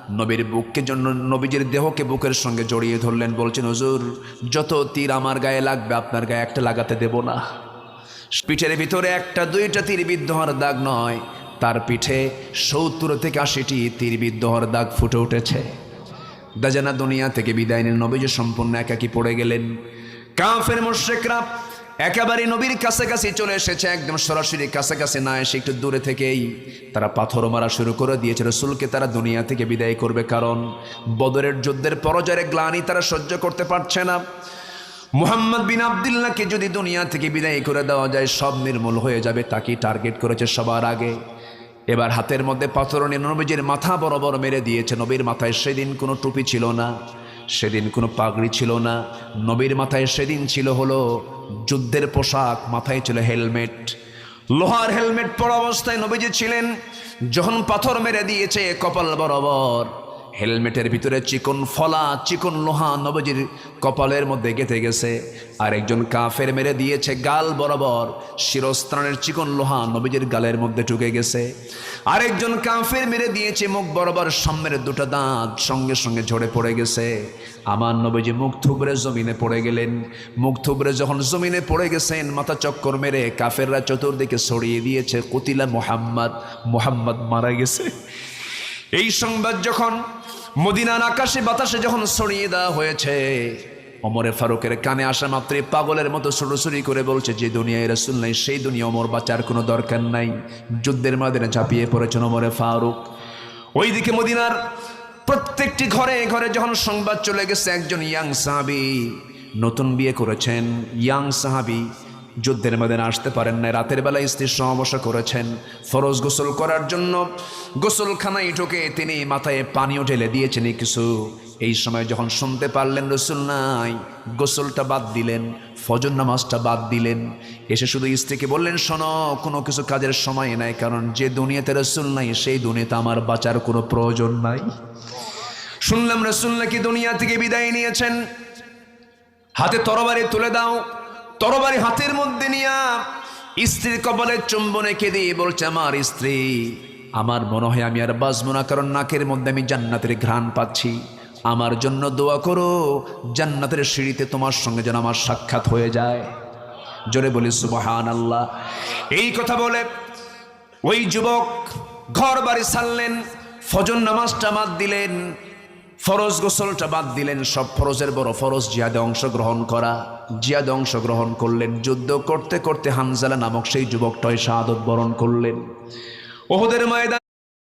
নবীর বুককে জন্য নবীজির দেহকে বুকের সঙ্গে জড়িয়ে ধরলেন, বলছেন হুজুর যত তীর আমার গায়ে লাগবে আপনার গায়ে একটা লাগাতে দেব না। পিঠের ভিতরে একটা দুইটা তীর বিদ্ধ হওয়ার দাগ নয়, তার পিঠে 70 থেকে 80টি তীর বিদ্ধ হওয়ার দাগ ফুটে উঠেছে। দাজানা দুনিয়া থেকে বিদায় নিয়ে নবীজি সম্পূর্ণ একাকী পড়ে গেলেন। কাফের মুশরিকরা একেবারে নবীর কাছাকাছি চলে এসেছে, একদম সরাসরি কাছাকাছি না এসে একটু দূরে থেকেই তারা পাথর মারা শুরু করে দিয়েছে। রাসূলকে তারা দুনিয়া থেকে বিদায় করবে, কারণ বদরের যুদ্ধের পরাজয়ের গ্লানি তারা সহ্য করতে পারছে না। মুহাম্মদ বিন আব্দুল্লাহকে যদি দুনিয়া থেকে বিদায় করে দেওয়া যায় সব নির্মূল হয়ে যাবে, তাকে টার্গেট করেছে সবার আগে। এবার হাতের মধ্যে পাথর নিয়ে নবীজির মাথা বরাবর মেরে দিয়েছে। নবীর মাথায় সেদিন কোনো টুপি ছিল না, সেদিন কোনো পাগড়ি ছিল না, নবীর মাথায় সেদিন ছিল হলো যুদ্ধের পোশাক, মাথায় ছিল হেলমেট, লোহার হেলমেট পরা অবস্থায় নবীজি ছিলেন। যখন পাথর মেরে দিয়েছে কপাল বরাবর, হেলমেটের ভিতরে চিকন ফলা চিকন লোহা নবীজির কপালের মধ্যে গেঁথে গেছে। আর একজন কাফের মেরে দিয়েছে গাল বরাবর, শিরস্ত্রাণের চিকন লোহা নবীজির গালের মধ্যে ঢুকে গেছে। আরেকজন কাফের মেরে দিয়েছে মুখ বরাবর, সামনের দুটো দাঁত সঙ্গে সঙ্গে ঝরে পড়ে গেছে। আমার নবীজি মুখ থুবড়ে জমিনে পড়ে গেলেন। মুখ থুবড়ে যখন জমিনে পড়ে গেছেন, মাথা চক্কর মেরে কাফেররা চতুর্দিকে ছড়িয়ে দিয়েছে কুতিলা মুহাম্মদ, মুহাম্মদ মারা গেছে। এই সংবাদ যখন মদিনার আকাশে বাতাসে যখন ছড়িয়ে দেওয়া হয়েছে, ওমরে ফারুকের কানে আসা মাত্রই পাগলের মতো ছুটোছুটি করে বলছে, যে দুনিয়ায় রাসূল নাই সেই দুনিয়া ওমর বাঁচার কোনো দরকার নাই। যুদ্ধের ময়দানে ঝাঁপিয়ে পড়েছেন ওমরে ফারুক। ওইদিকে মদিনার প্রত্যেকটি ঘরে ঘরে যখন সংবাদ চলে গেছে, একজন ইয়াং সাহাবী নতুন বিয়ে করেছেন, ইয়াং সাহাবী যুদ্ধের ময়দানে আসতে পারেন না, রাতের বেলা স্ত্রীর সমাবেশা করেছেন, ফরজ গোসল করার জন্য গোসলখানায় ঢুকে তিনি মাথায় পানিও ঢেলে দিয়েছেন কিছু। এই সময় যখন শুনতে পারলেন রাসূল নাই, গোসলটা বাদ দিলেন, ফজর নামাজটা বাদ দিলেন, এসে শুধু স্ত্রীকে বললেন, শোনো কোনো কিছু কাজের সময় নাই, কারণ যে দুনিয়াতে রাসূল নাই সেই দুনিয়াতে আমার বাঁচার কোনো প্রয়োজন নাই। শুনলাম রাসূল নাকি দুনিয়া থেকে বিদায় নিয়েছেন। হাতে তরবারি তুলে দাও। তরবারি হাতের মধ্যে নিয়া স্ত্রীর কপালে চুম্বন এঁকে দিয়ে বলছে, আমার স্ত্রী, আমার মনে হয় আমি আর বাঁচবো না, কারণ নাকের মধ্যে আমি জান্নাতের ঘ্রাণ পাচ্ছি। আমার জন্য দোয়া করো, জান্নাতের সিঁড়িতে তোমার সঙ্গে যেন আমার সাক্ষাৎ হয়ে যায়। জোরে বলি সুবহানাল্লাহ। এই কথা বলে ওই যুবক ঘর বাড়ি ছাড়লেন, ফজর নামাজটা বাদ দিলেন, ফরজ গোসলটা বাদ দিলেন। সব ফরজের বড় ফরজ জিহাদে অংশগ্রহণ করা। জিহাদে অংশগ্রহণ করলেন। যুদ্ধ করতে করতে হানজালা নামক সেই যুবকটাই শাহাদত বরণ করলেন। উহুদের ময়দানে